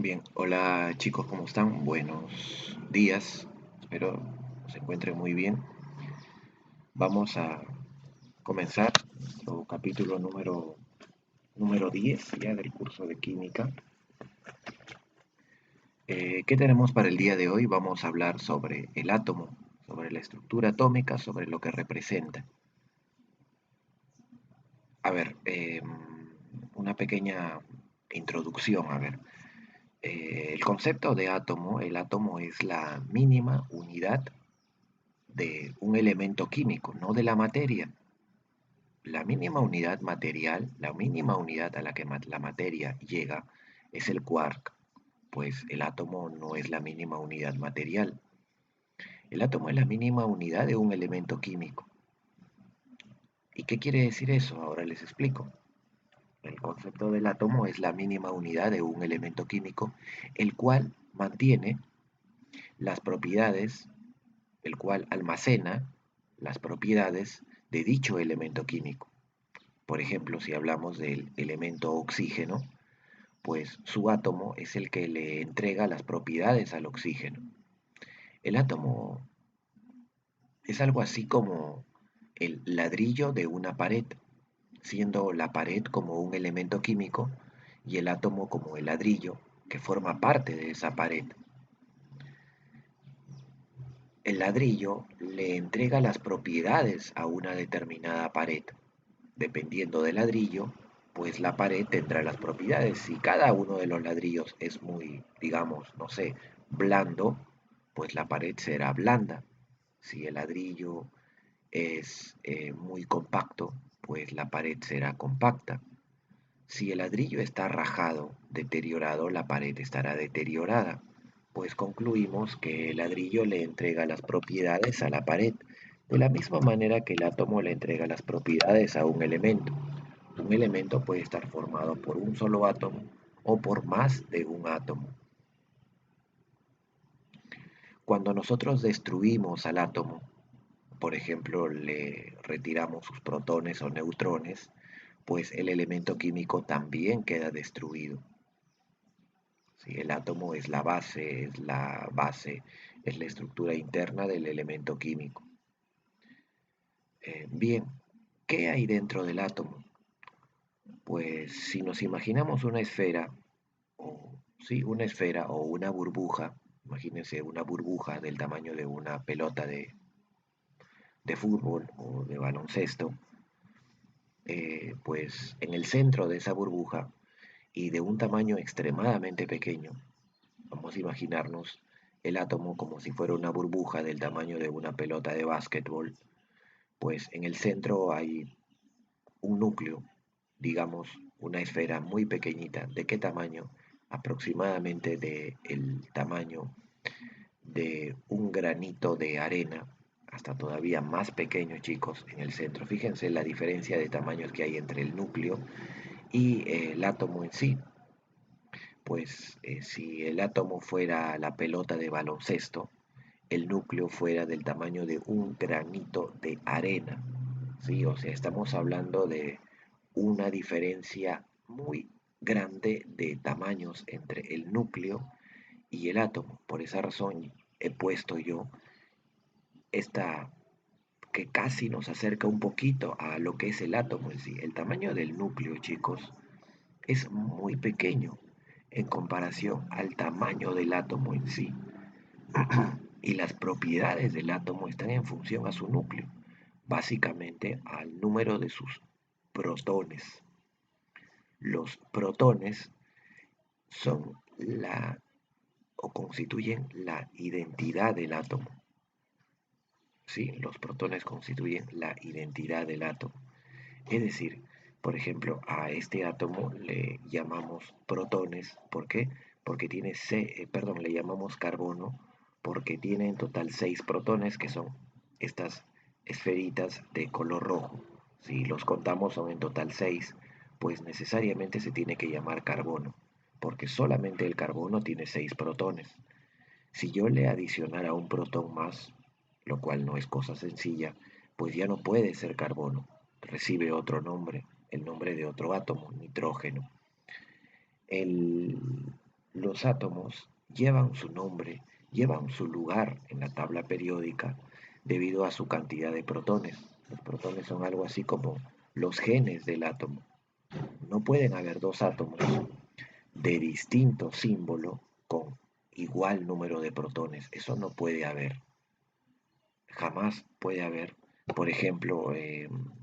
Bien, hola chicos, ¿cómo están? Buenos días, espero se encuentren muy bien. Vamos a comenzar nuestro capítulo número 10 ya del curso de química. ¿Qué tenemos para el día de hoy? Vamos a hablar sobre el átomo, sobre la estructura atómica, sobre lo que representa. A ver, una pequeña introducción, a ver. El concepto de átomo, el átomo es la mínima unidad de un elemento químico, no de la materia. La mínima unidad material, la mínima unidad a la que la materia llega es el quark, pues el átomo no es la mínima unidad material. El átomo es la mínima unidad de un elemento químico. ¿Y qué quiere decir eso? Ahora les explico. El concepto del átomo es la mínima unidad de un elemento químico, el cual mantiene las propiedades, el cual almacena las propiedades de dicho elemento químico. Por ejemplo, si hablamos del elemento oxígeno, pues su átomo es el que le entrega las propiedades al oxígeno. El átomo es algo así como el ladrillo de una pared, siendo la pared como un elemento químico y el átomo como el ladrillo que forma parte de esa pared. El ladrillo le entrega las propiedades a una determinada pared. Dependiendo del ladrillo, pues la pared tendrá las propiedades. Si cada uno de los ladrillos es muy, digamos, no sé, blando, pues la pared será blanda. Si el ladrillo es muy compacto, pues la pared será compacta. Si el ladrillo está rajado, deteriorado, la pared estará deteriorada. Pues concluimos que el ladrillo le entrega las propiedades a la pared, de la misma manera que el átomo le entrega las propiedades a un elemento. Un elemento puede estar formado por un solo átomo o por más de un átomo. Cuando nosotros destruimos al átomo, por ejemplo, le retiramos sus protones o neutrones, pues el elemento químico también queda destruido. ¿Sí? El átomo es la estructura interna del elemento químico. Bien, ¿qué hay dentro del átomo? Pues si nos imaginamos una esfera, o sí, una esfera o una burbuja, imagínense una burbuja del tamaño de una pelota de fútbol o de baloncesto, pues en el centro de esa burbuja y de un tamaño extremadamente pequeño, vamos a imaginarnos el átomo como si fuera una burbuja del tamaño de una pelota de básquetbol, pues en el centro hay un núcleo, digamos una esfera muy pequeñita. ¿De qué tamaño? Aproximadamente del tamaño de un granito de arena, hasta todavía más pequeño, chicos, en el centro. Fíjense la diferencia de tamaños que hay entre el núcleo y el átomo en sí. Pues si el átomo fuera la pelota de baloncesto, el núcleo fuera del tamaño de un granito de arena. ¿Sí? O sea, estamos hablando de una diferencia muy grande de tamaños entre el núcleo y el átomo. Por esa razón he puesto yo esta que casi nos acerca un poquito a lo que es el átomo en sí. El tamaño del núcleo, chicos, es muy pequeño en comparación al tamaño del átomo en sí. Y las propiedades del átomo están en función a su núcleo, básicamente al número de sus protones. Los protones son o constituyen la identidad del átomo. ¿Sí? Los protones constituyen la identidad del átomo. Es decir, por ejemplo, a este átomo le llamamos protones. ¿Por qué? Porque tiene, le llamamos carbono porque tiene en total 6 protones, que son estas esferitas de color rojo. Si los contamos son en total 6, pues necesariamente se tiene que llamar carbono, porque solamente el carbono tiene 6 protones. Si yo le adicionara un protón más, lo cual no es cosa sencilla, pues ya no puede ser carbono, recibe otro nombre, el nombre de otro átomo, nitrógeno. El Los átomos llevan su nombre, llevan su lugar en la tabla periódica debido a su cantidad de protones. Los protones son algo así como los genes del átomo. No pueden haber dos átomos de distinto símbolo con igual número de protones. Eso no puede haber. Jamás puede haber, por ejemplo,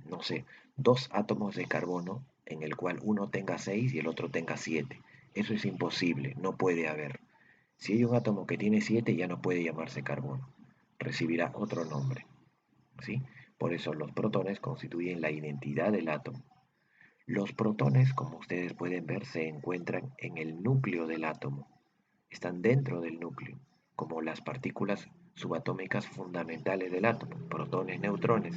no sé, dos átomos de carbono en el cual uno tenga 6 y el otro tenga 7. Eso es imposible, no puede haber. Si hay un átomo que tiene 7 ya no puede llamarse carbono, recibirá otro nombre, ¿sí? Por eso los protones constituyen la identidad del átomo. Los protones, como ustedes pueden ver, se encuentran en el núcleo del átomo, están dentro del núcleo, como las partículas subatómicas fundamentales del átomo, protones, neutrones,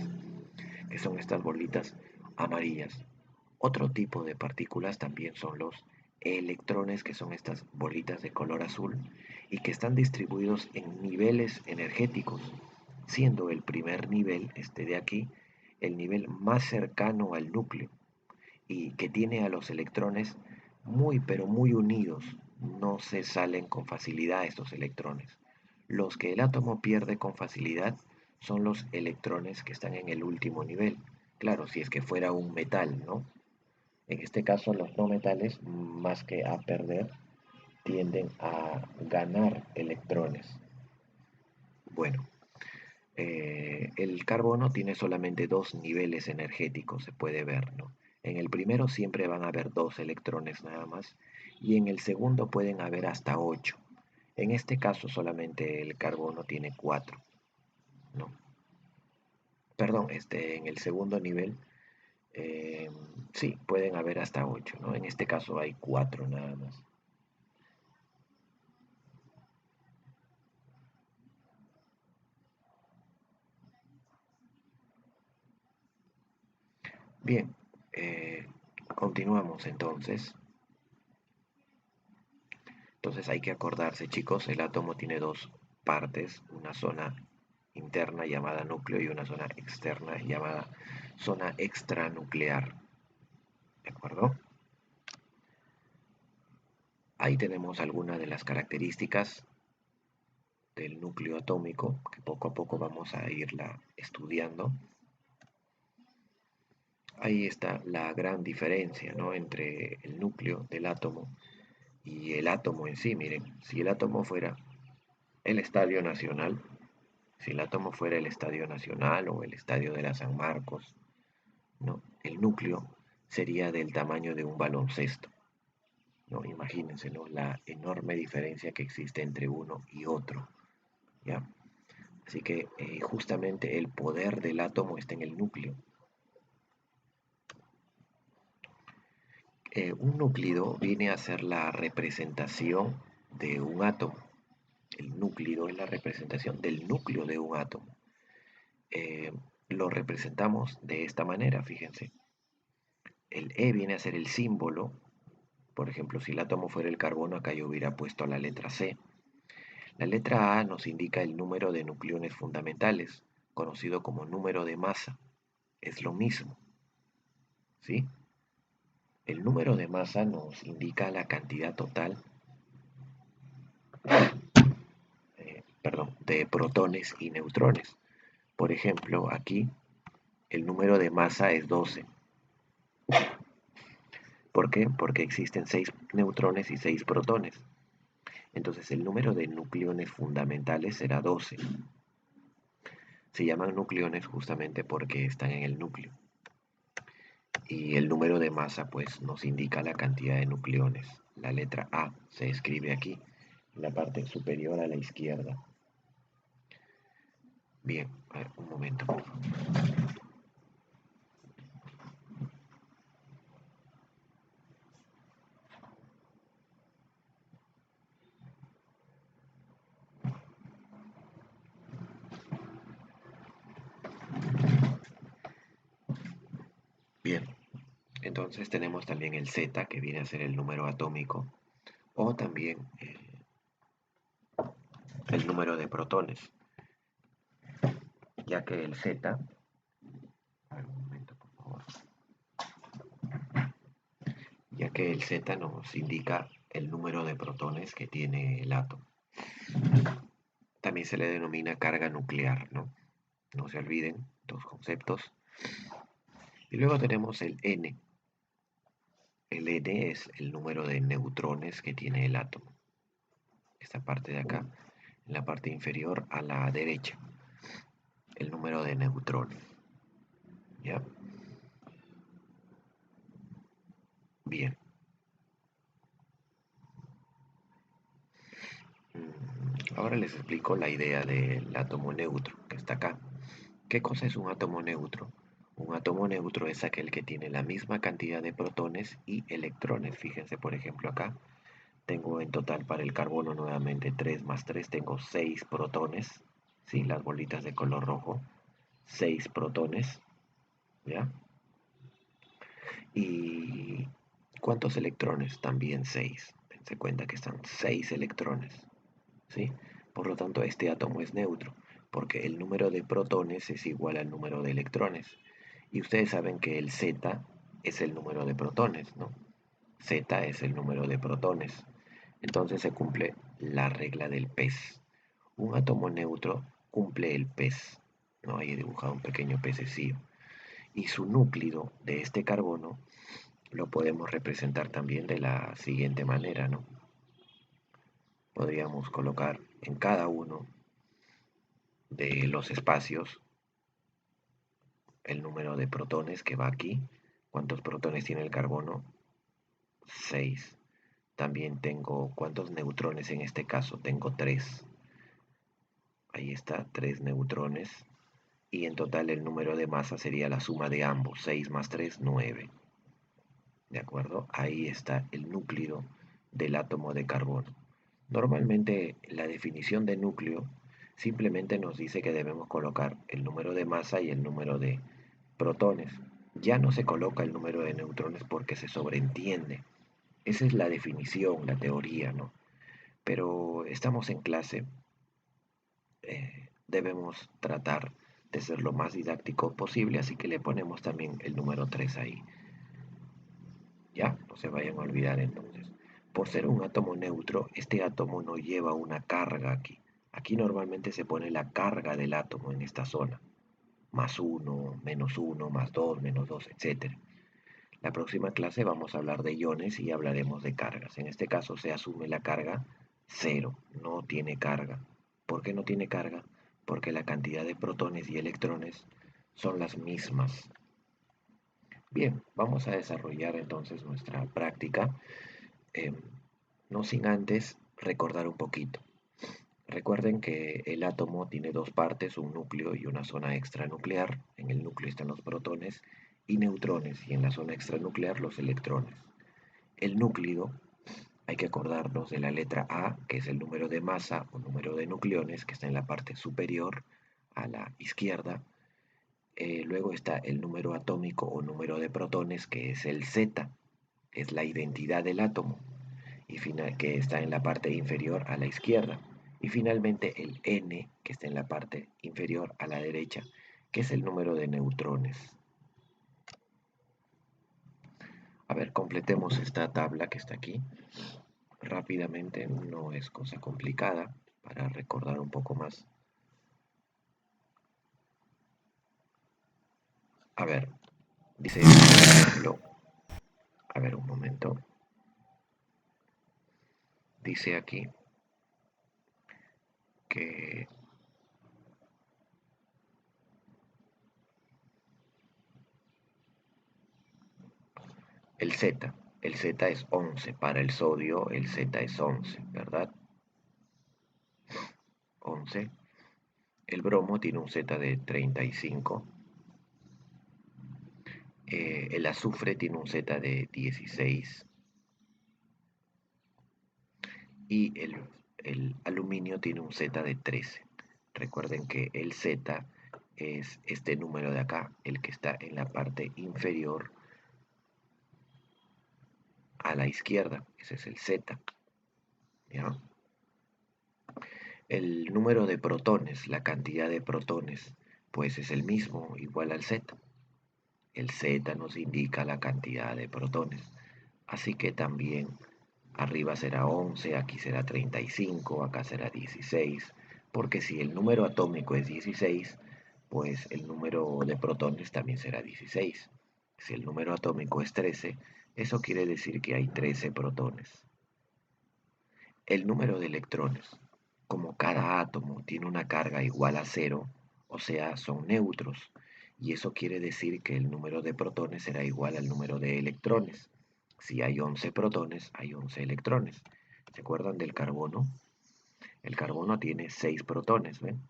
que son estas bolitas amarillas. Otro tipo de partículas también son los electrones, que son estas bolitas de color azul y que están distribuidos en niveles energéticos, siendo el primer nivel, este de aquí, el nivel más cercano al núcleo y que tiene a los electrones muy pero muy unidos. No se salen con facilidad estos electrones. Los que el átomo pierde con facilidad son los electrones que están en el último nivel. Claro, si es que fuera un metal, ¿no? En este caso, los no metales, más que a perder, tienden a ganar electrones. Bueno, el carbono tiene solamente dos niveles energéticos, se puede ver, ¿no? En el primero siempre van a haber dos electrones nada más y en el segundo pueden haber hasta 8. En este caso solamente el carbono tiene 4, ¿no? Perdón, en el segundo nivel eh, sí, pueden haber hasta 8, ¿no? En este caso hay 4 nada más. Bien, continuamos entonces. Entonces hay que acordarse, chicos, el átomo tiene dos partes, una zona interna llamada núcleo y una zona externa llamada zona extranuclear. ¿De acuerdo? Ahí tenemos algunas de las características del núcleo atómico, que poco a poco vamos a irla estudiando. Ahí está la gran diferencia, ¿no?, entre el núcleo del átomo y el átomo en sí. Miren, si el átomo fuera el Estadio Nacional, si el átomo fuera el Estadio Nacional o el Estadio de la San Marcos, ¿no?, el núcleo sería del tamaño de un baloncesto, ¿no? Imagínense, ¿no?, la enorme diferencia que existe entre uno y otro, ¿ya? Así que justamente el poder del átomo está en el núcleo. Un núclido viene a ser la representación de un átomo. El núclido es la representación del núcleo de un átomo. Eh, lo representamos de esta manera, fíjense. El E viene a ser el símbolo. Por ejemplo, si el átomo fuera el carbono, acá yo hubiera puesto la letra C. La letra A nos indica el número de nucleones fundamentales, conocido como número de masa. Es lo mismo, ¿sí? El número de masa nos indica la cantidad total, de protones y neutrones. Por ejemplo, aquí el número de masa es 12. ¿Por qué? Porque existen 6 neutrones y 6 protones. Entonces el número de nucleones fundamentales será 12. Se llaman nucleones justamente porque están en el núcleo. Y el número de masa pues nos indica la cantidad de nucleones. La letra A se escribe aquí, en la parte superior a la izquierda. Bien, a ver, un momento, por favor. Bien, entonces tenemos también el Z, que viene a ser el número atómico, o también el número de protones, ya que el Z, a ver, un momento, por favor, ya que el Z nos indica el número de protones que tiene el átomo. También se le denomina carga nuclear, ¿no? No se olviden dos conceptos. Y luego tenemos el N. El N es el número de neutrones que tiene el átomo. Esta parte de acá, en la parte inferior a la derecha. El número de neutrones. ¿Ya? Bien. Ahora les explico la idea del átomo neutro, que está acá. ¿Qué cosa es un átomo neutro? Un átomo neutro es aquel que tiene la misma cantidad de protones y electrones. Fíjense, por ejemplo, acá tengo en total para el carbono nuevamente 3 más 3, tengo 6 protones, ¿sí? Las bolitas de color rojo, 6 protones, ¿ya? ¿Y cuántos electrones? También 6. Dense cuenta que están 6 electrones, ¿sí? Por lo tanto, este átomo es neutro, porque el número de protones es igual al número de electrones. Y ustedes saben que el Z es el número de protones, ¿no? Z es el número de protones. Entonces se cumple la regla del pez. Un átomo neutro cumple el pez, ¿no? Ahí he dibujado un pequeño pececillo. Y su núcleo de este carbono lo podemos representar también de la siguiente manera, ¿no? Podríamos colocar en cada uno de los espacios el número de protones que va aquí. ¿Cuántos protones tiene el carbono? 6. También tengo, ¿cuántos neutrones en este caso? Tengo 3. Ahí está, 3 neutrones. Y en total el número de masa sería la suma de ambos. 6 más 3, 9. ¿De acuerdo? Ahí está el núcleo del átomo de carbono. Normalmente la definición de núcleo simplemente nos dice que debemos colocar el número de masa y el número de protones. Ya no se coloca el número de neutrones porque se sobreentiende. Esa es la definición, la teoría, ¿no? Pero estamos en clase, debemos tratar de ser lo más didáctico posible, así que le ponemos también el número 3 ahí. Ya, no se vayan a olvidar entonces. Por ser un átomo neutro, este átomo no lleva una carga aquí. Aquí normalmente se pone la carga del átomo en esta zona. Más uno, más 2, menos 2, etc. La próxima clase vamos a hablar de iones y hablaremos de cargas. En este caso se asume la carga cero, no tiene carga. ¿Por qué no tiene carga? Porque la cantidad de protones y electrones son las mismas. Bien, vamos a desarrollar entonces nuestra práctica, eh, no sin antes recordar un poquito. Recuerden que el átomo tiene dos partes, un núcleo y una zona extranuclear. En el núcleo están los protones y neutrones y en la zona extranuclear los electrones. El núcleo, hay que acordarnos de la letra A, que es el número de masa o número de nucleones, que está en la parte superior a la izquierda. Luego está el número atómico o número de protones, que es el Z, es la identidad del átomo, y que está en la parte inferior a la izquierda. Y finalmente el N, que está en la parte inferior a la derecha, que es el número de neutrones. A ver, completemos esta tabla que está aquí rápidamente, no es cosa complicada para recordar un poco más. A ver, dice, por ejemplo, a ver un momento, dice aquí que el Z es 11, para el sodio el Z es 11, ¿verdad? 11. El bromo tiene un Z de 35. El azufre tiene un Z de 16. Y el aluminio tiene un Z de 13. Recuerden que el Z es este número de acá, el que está en la parte inferior a la izquierda. Ese es el Z. ¿Ya? El número de protones, la cantidad de protones, pues es el mismo, igual al Z. El Z nos indica la cantidad de protones. Así que también Arriba será 11, aquí será 35, acá será 16, porque si el número atómico es 16, pues el número de protones también será 16. Si el número atómico es 13, eso quiere decir que hay 13 protones. El número de electrones. Como cada átomo tiene una carga igual a cero, o sea, son neutros, y eso quiere decir que el número de protones será igual al número de electrones. Si hay 11 protones, hay 11 electrones. ¿Se acuerdan del carbono? El carbono tiene 6 protones, ¿ven?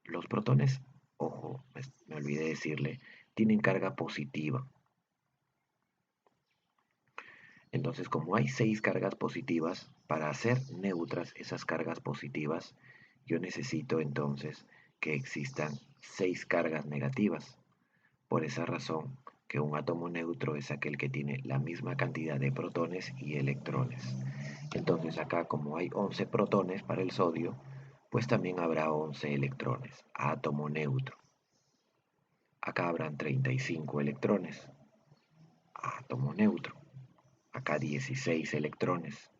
Los protones, ojo, me olvidé decirle, tienen carga positiva. Entonces, como hay 6 cargas positivas, para hacer neutras esas cargas positivas, yo necesito entonces que existan 6 cargas negativas. Por esa razón, que un átomo neutro es aquel que tiene la misma cantidad de protones y electrones. Entonces acá, como hay 11 protones para el sodio, pues también habrá 11 electrones, átomo neutro. Acá habrán 35 electrones, átomo neutro. Acá 16 electrones.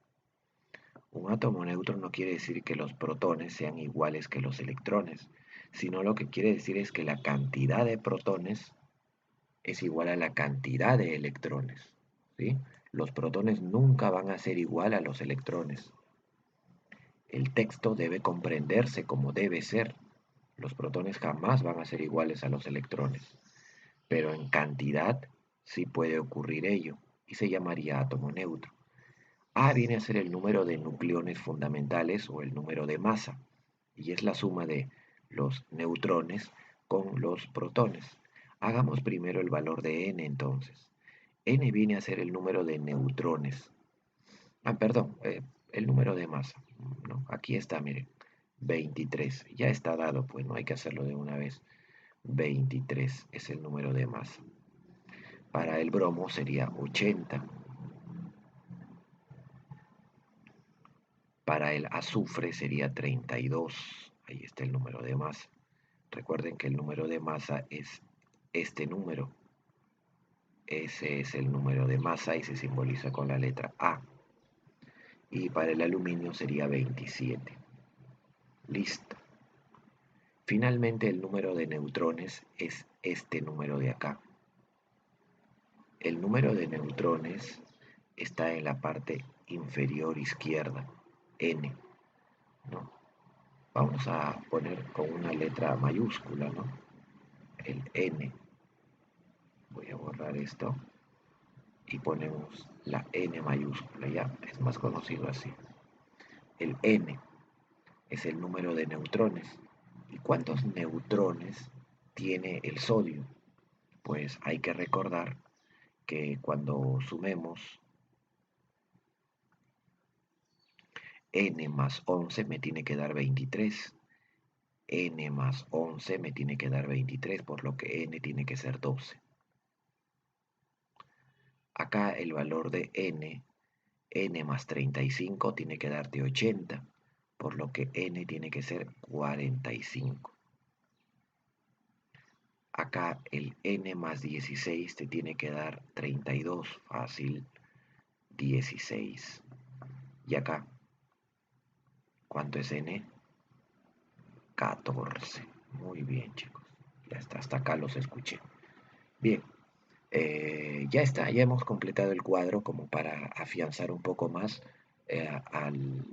Un átomo neutro no quiere decir que los protones sean iguales que los electrones, sino lo que quiere decir es que la cantidad de protones es igual a la cantidad de electrones, ¿sí? Los protones nunca van a ser igual a los electrones. El texto debe comprenderse como debe ser. Los protones jamás van a ser iguales a los electrones, pero en cantidad sí puede ocurrir ello, y se llamaría átomo neutro. A viene a ser el número de nucleones fundamentales o el número de masa, y es la suma de los neutrones con los protones. Hagamos primero el valor de n entonces. N viene a ser el número de neutrones. Perdón, el número de masa. No, aquí está, miren. 23. Ya está dado, pues no hay que hacerlo de una vez. 23 es el número de masa. Para el bromo sería 80. Para el azufre sería 32. Ahí está el número de masa. Recuerden que el número de masa es este número. Ese es el número de masa y se simboliza con la letra A. Y para el aluminio sería 27. Listo. Finalmente el número de neutrones es este número de acá. El número de neutrones está en la parte inferior izquierda, N, ¿no? Vamos a poner con una letra mayúscula, ¿no? El N. Voy a borrar esto y ponemos la N mayúscula, ya es más conocido así. El N es el número de neutrones. ¿Y cuántos neutrones tiene el sodio? Pues hay que recordar que cuando sumemos n más 11 me tiene que dar 23. N más 11 me tiene que dar 23, por lo que n tiene que ser 12. Acá el valor de n más 35 tiene que darte 80, por lo que n tiene que ser 45. Acá el n más 16 te tiene que dar 32, fácil, 16. Y acá, ¿cuánto es n? 14. Muy bien, chicos. Ya está, hasta acá los escuché. Bien, ya está, ya hemos completado el cuadro como para afianzar un poco más al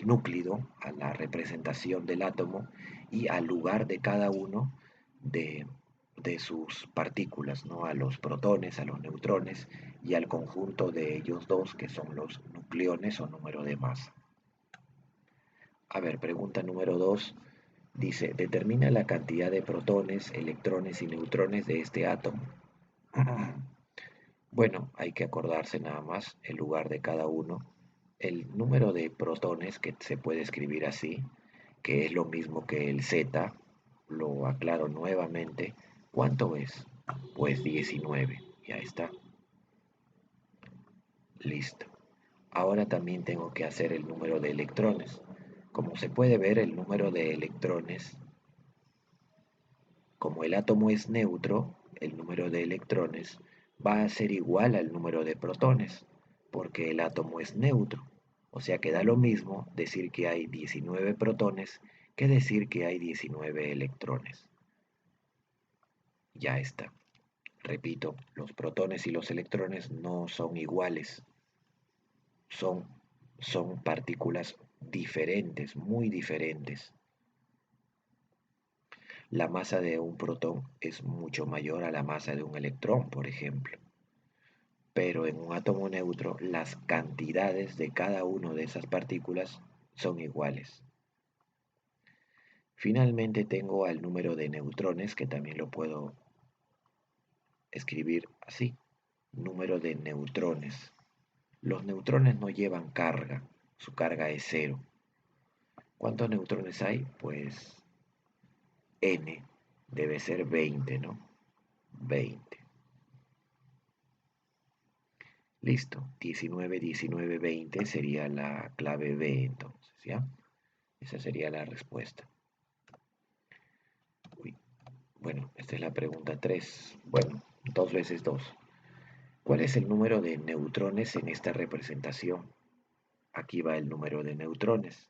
núcleo, a la representación del átomo y al lugar de cada uno de, de sus partículas, ¿no? A los protones, a los neutrones y al conjunto de ellos dos que son los nucleones o número de masa. A ver, pregunta número 2. Dice, determina la cantidad de protones, electrones y neutrones de este átomo. Bueno, hay que acordarse nada más el lugar de cada uno. El número de protones, que se puede escribir así, que es lo mismo que el Z, lo aclaro nuevamente. ¿Cuánto es? Pues 19. Ya está. Listo. Ahora también tengo que hacer el número de electrones. Como se puede ver, el número de electrones, como el átomo es neutro, el número de electrones va a ser igual al número de protones. porque el átomo es neutro. O sea que da lo mismo decir que hay 19 protones que decir que hay 19 electrones. Ya está. Repito, los protones y los electrones no son iguales, son, son partículas diferentes, muy diferentes. La masa de un protón es mucho mayor a la masa de un electrón, por ejemplo. Pero en un átomo neutro las cantidades de cada una de esas partículas son iguales. Finalmente tengo al número de neutrones, que también lo puedo escribir así, número de neutrones. Los neutrones no llevan carga, su carga es cero. ¿Cuántos neutrones hay? Pues n debe ser 20, ¿no? 20. Listo, 19, 19, 20 sería la clave B entonces, ¿ya? Esa sería la respuesta. Uy, bueno, esta es la pregunta 3. Bueno, 2 veces 2. ¿Cuál es el número de neutrones en esta representación? Aquí va el número de neutrones.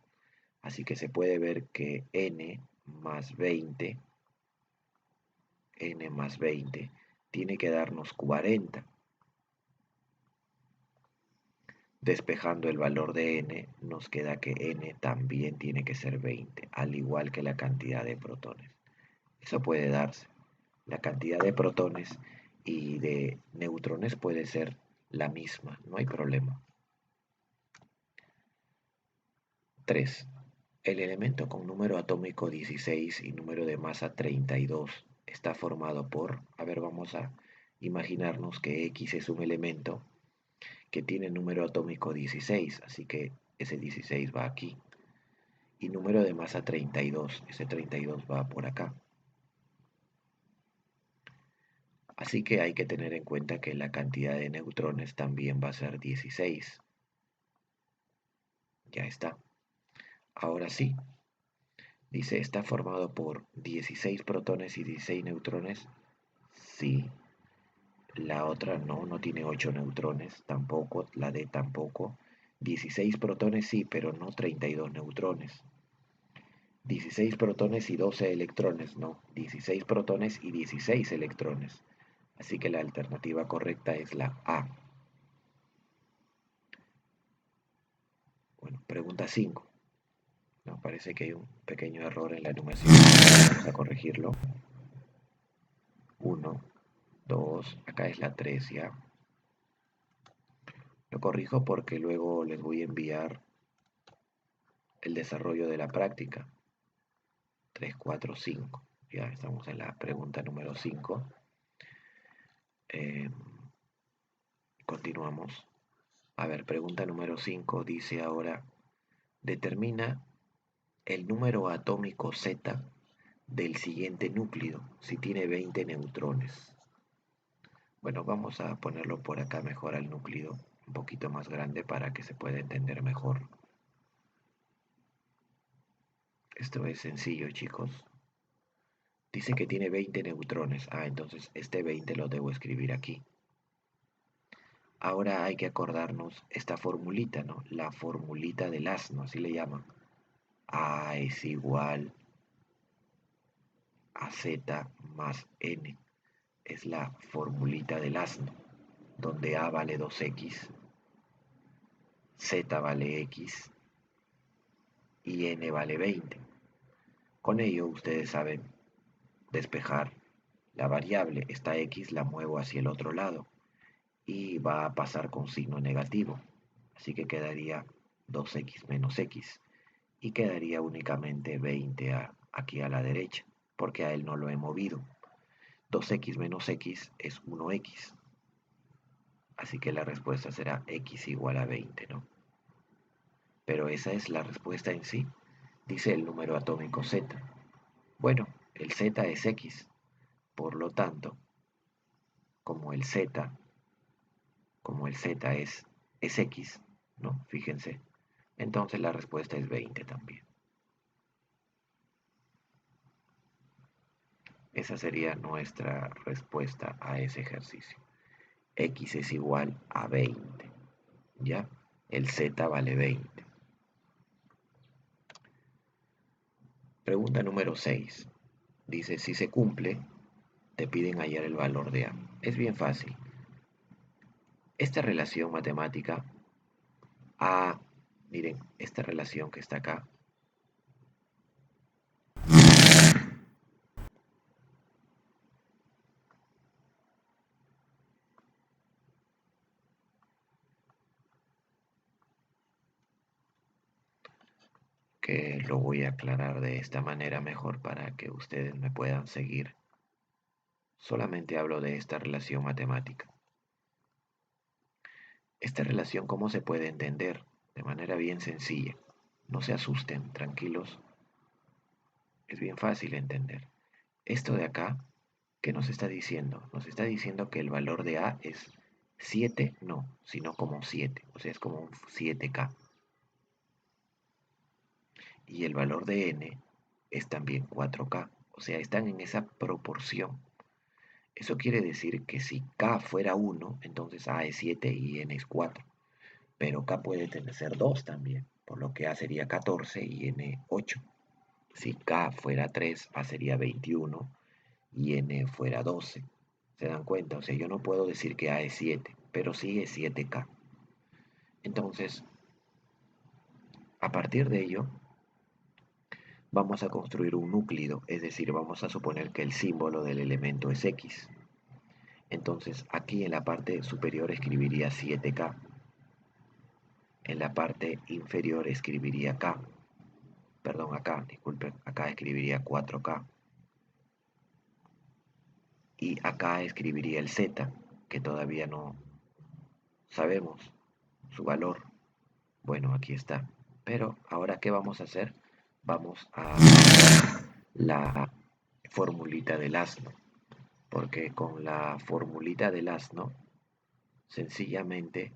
Así que se puede ver que n más 20, tiene que darnos 40. Despejando el valor de n, nos queda que n también tiene que ser 20, al igual que la cantidad de protones. Eso puede darse. La cantidad de protones y de neutrones puede ser la misma, no hay problema. 3. El elemento con número atómico 16 y número de masa 32 está formado por, a ver, vamos a imaginarnos que X es un elemento que tiene número atómico 16, así que ese 16 va aquí. Y número de masa 32, ese 32 va por acá. Así que hay que tener en cuenta que la cantidad de neutrones también va a ser 16. Ya está. Ahora sí, dice, ¿está formado por 16 protones y 16 neutrones? Sí. La otra no tiene 8 neutrones, tampoco, la D tampoco. 16 protones sí, pero no 32 neutrones. 16 protones y 12 electrones, no, 16 protones y 16 electrones. Así que la alternativa correcta es la A. Bueno, pregunta 5. Nos parece que hay un pequeño error en la numeración. Vamos a corregirlo. 1, 2, acá es la 3 ya. Lo corrijo porque luego les voy a enviar el desarrollo de la práctica. 3, 4, 5. Ya estamos en la pregunta número 5. Continuamos. A ver, pregunta número 5 dice ahora, determina el número atómico Z del siguiente núcleo si tiene 20 neutrones. Bueno, vamos a ponerlo por acá mejor al núcleo, un poquito más grande para que se pueda entender mejor. Esto es sencillo, chicos. Dice que tiene 20 neutrones. Entonces este 20 lo debo escribir aquí. Ahora hay que acordarnos esta formulita, ¿no? La formulita del asno, así le llaman. A es igual a Z más N. Es la formulita del asno, donde A vale 2X, Z vale X y N vale 20. Con ello ustedes saben despejar la variable. Esta X la muevo hacia el otro lado y va a pasar con signo negativo. Así que quedaría 2X menos X y quedaría únicamente 20 aquí a la derecha, porque a él no lo he movido. 2X menos X es 1X. Así que la respuesta será X igual a 20, ¿no? Pero esa es la respuesta en sí. Dice el número atómico Z. Bueno, el Z es X. Por lo tanto, como el Z, es X, ¿no? Fíjense. Entonces la respuesta es 20 también. Esa sería nuestra respuesta a ese ejercicio. X es igual a 20. ¿ya? El Z vale 20. Pregunta número 6. Dice, si se cumple, te piden hallar el valor de A. Es bien fácil. Esta relación matemática, A, miren, esta relación que está acá, que lo voy a aclarar de esta manera mejor para que ustedes me puedan seguir. Solamente hablo de esta relación matemática. Esta relación, ¿cómo se puede entender? De manera bien sencilla. No se asusten, tranquilos. Es bien fácil entender. Esto de acá, ¿qué nos está diciendo? Nos está diciendo que el valor de A es 7, no, sino como 7. O sea, es como un 7K. Y el valor de N es también 4K. O sea, están en esa proporción. Eso quiere decir que si K fuera 1, entonces A es 7 y N es 4. Pero K puede ser 2 también, por lo que A sería 14 y N 8. Si K fuera 3, A sería 21 y N fuera 12. ¿Se dan cuenta? O sea, yo no puedo decir que A es 7, pero sí es 7K. Entonces, a partir de ello, vamos a construir un núcleo, es decir, vamos a suponer que el símbolo del elemento es X. Entonces, aquí en la parte superior escribiría 7K. En la parte inferior escribiría K. Perdón, acá, disculpen, acá escribiría 4K. Y acá escribiría el Z, que todavía no sabemos su valor. Bueno, aquí está. Pero ahora, ¿qué vamos a hacer? Vamos a la formulita del asno. Porque con la formulita del asno, sencillamente,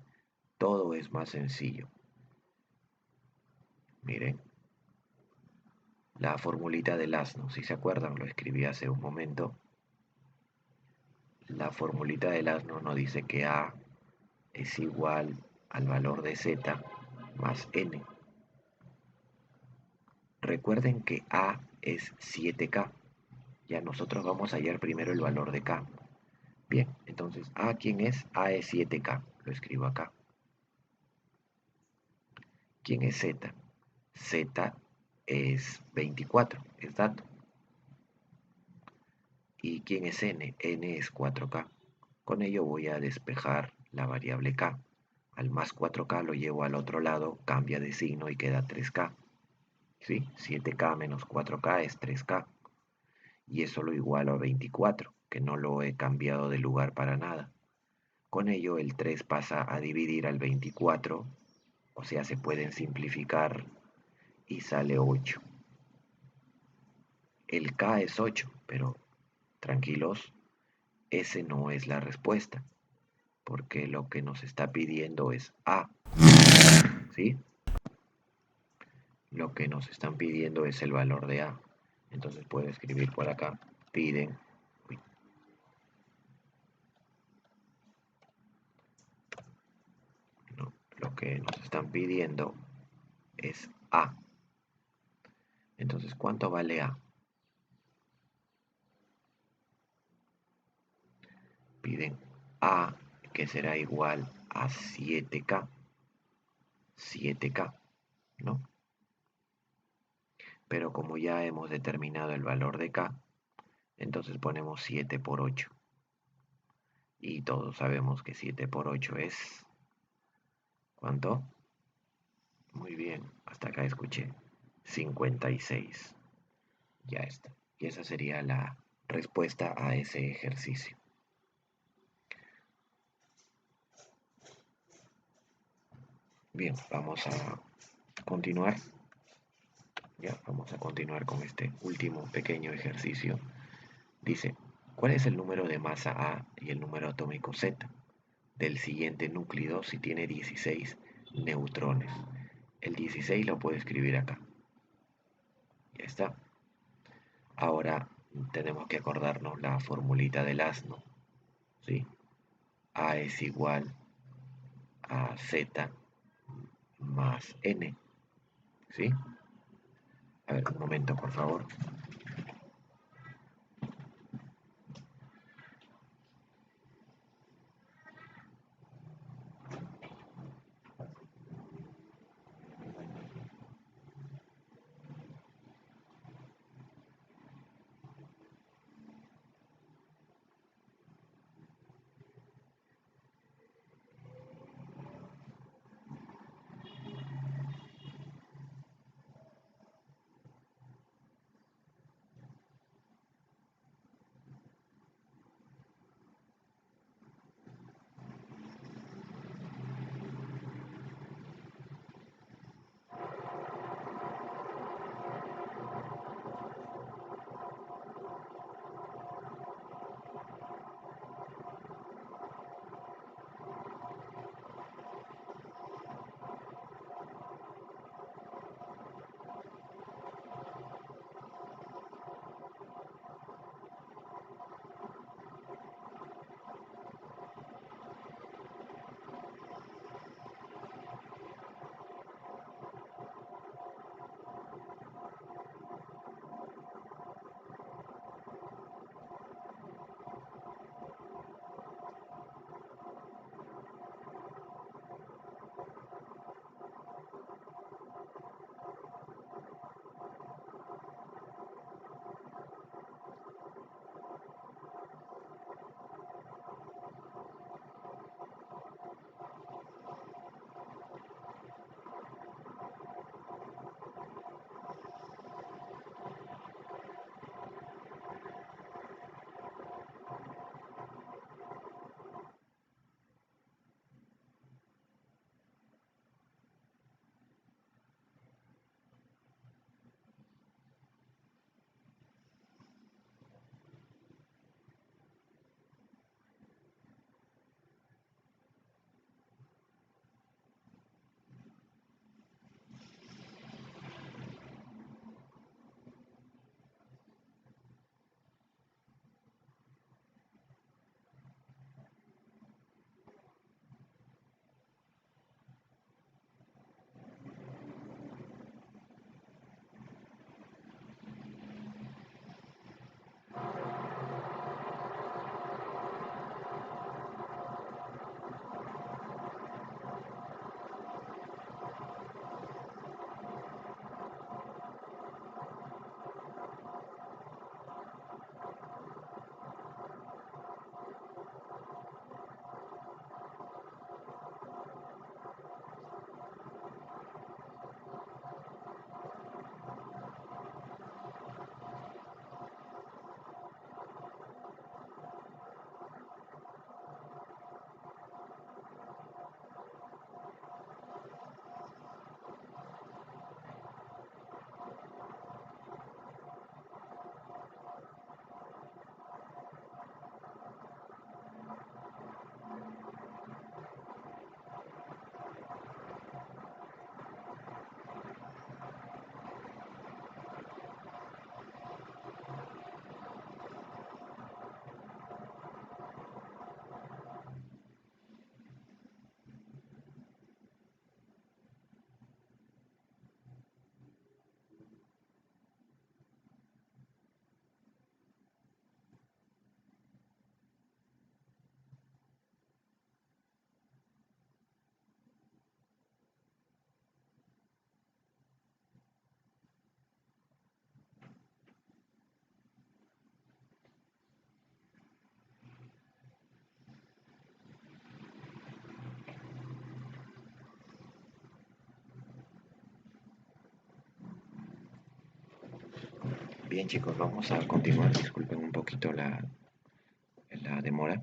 todo es más sencillo. Miren, la formulita del asno, si se acuerdan, lo escribí hace un momento. La formulita del asno nos dice que A es igual al valor de Z más N. Recuerden que A es 7K. Ya nosotros vamos a hallar primero el valor de K. Bien, entonces A, ¿quién es? A es 7K. Lo escribo acá. ¿Quién es Z? Z es 24, es dato. ¿Y quién es N? N es 4K. Con ello voy a despejar la variable K. Al más 4K lo llevo al otro lado, cambia de signo y queda 3K. ¿Sí? 7K menos 4K es 3K. Y eso lo igualo a 24, que no lo he cambiado de lugar para nada. Con ello el 3 pasa a dividir al 24, o sea, se pueden simplificar y sale 8. El K es 8, pero tranquilos, ese no es la respuesta, porque lo que nos está pidiendo es A, ¿sí? Lo que nos están pidiendo es el valor de A. Entonces puedo escribir por acá, piden, no, lo que nos están pidiendo es A. Entonces, ¿cuánto vale A? Piden A, que será igual a 7K. 7K, ¿no? Pero como ya hemos determinado el valor de K, entonces ponemos 7 por 8. Y todos sabemos que 7 por 8 es... ¿Cuánto? Muy bien, hasta acá escuché. 56. Ya está. Y esa sería la respuesta a ese ejercicio. Bien, vamos a continuar. Ya, vamos a continuar con este último pequeño ejercicio. Dice, ¿cuál es el número de masa A y el número atómico Z del siguiente núcleo si tiene 16 neutrones? El 16 lo puedo escribir acá. Ya está. Ahora tenemos que acordarnos la formulita del asno. ¿Sí? A es igual a z más n, ¿sí? A ver, un momento, por favor. Bien, chicos, vamos a continuar. Disculpen un poquito la demora.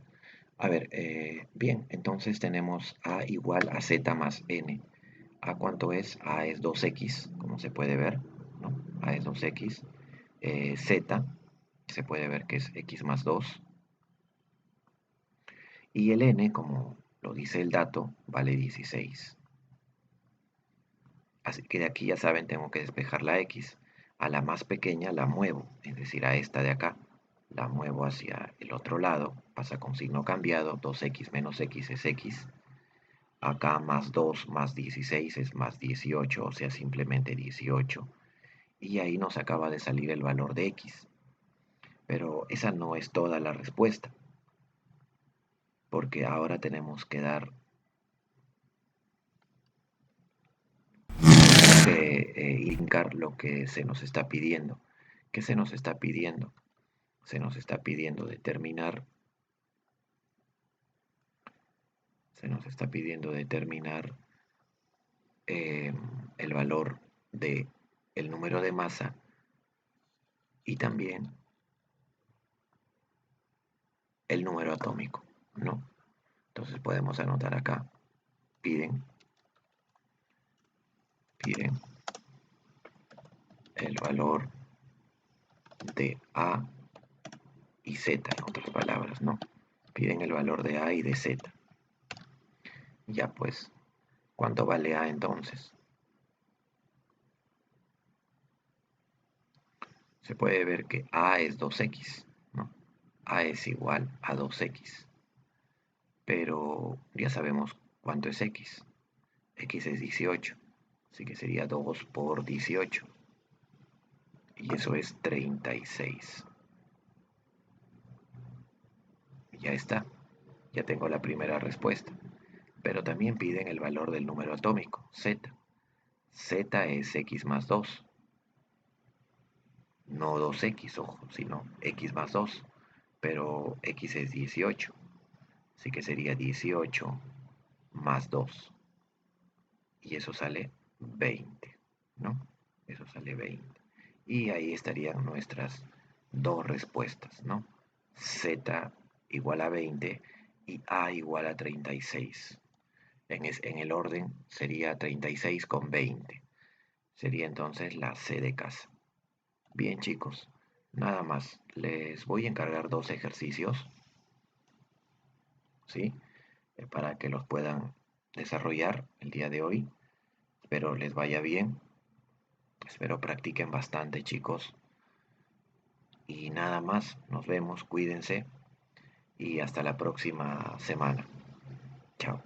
A ver, bien, entonces tenemos A igual a Z más N. ¿A cuánto es? A es 2x, como se puede ver, ¿no? A es 2x. Z, se puede ver que es x más 2. Y el N, como lo dice el dato, vale 16. Así que de aquí ya saben, tengo que despejar la x. A la más pequeña la muevo, es decir, a esta de acá. La muevo hacia el otro lado, pasa con signo cambiado, 2x menos x es x. Acá más 2 más 16 es más 18, o sea, simplemente 18. Y ahí nos acaba de salir el valor de x. Pero esa no es toda la respuesta, porque ahora tenemos que indicar lo que se nos está pidiendo. ¿Qué se nos está pidiendo? Se nos está pidiendo determinar eh, el valor de el número de masa y también el número atómico, ¿no? Entonces podemos anotar acá, piden el valor de A y Z, en otras palabras, ¿no? Piden el valor de A y de Z. Ya pues, ¿cuánto vale A entonces? Se puede ver que A es 2x, ¿no? A es igual a 2x, pero ya sabemos cuánto es x. X es 18, así que sería 2 por 18, y eso es 36. Ya está, ya tengo la primera respuesta. Pero también piden el valor del número atómico, z. Z es x más 2, no 2x, ojo, sino x más 2, pero x es 18, así que sería 18 más 2, y eso sale 20, ¿no? Eso sale 20. Y ahí estarían nuestras dos respuestas, ¿no? Z igual a 20 y A igual a 36. En el orden sería 36 con 20. Sería entonces la C de casa. Bien, chicos, nada más. Les voy a encargar dos ejercicios, ¿sí? Para que los puedan desarrollar el día de hoy. Espero les vaya bien. Espero practiquen bastante, chicos. Y nada más, nos vemos, cuídense y hasta la próxima semana. Chao.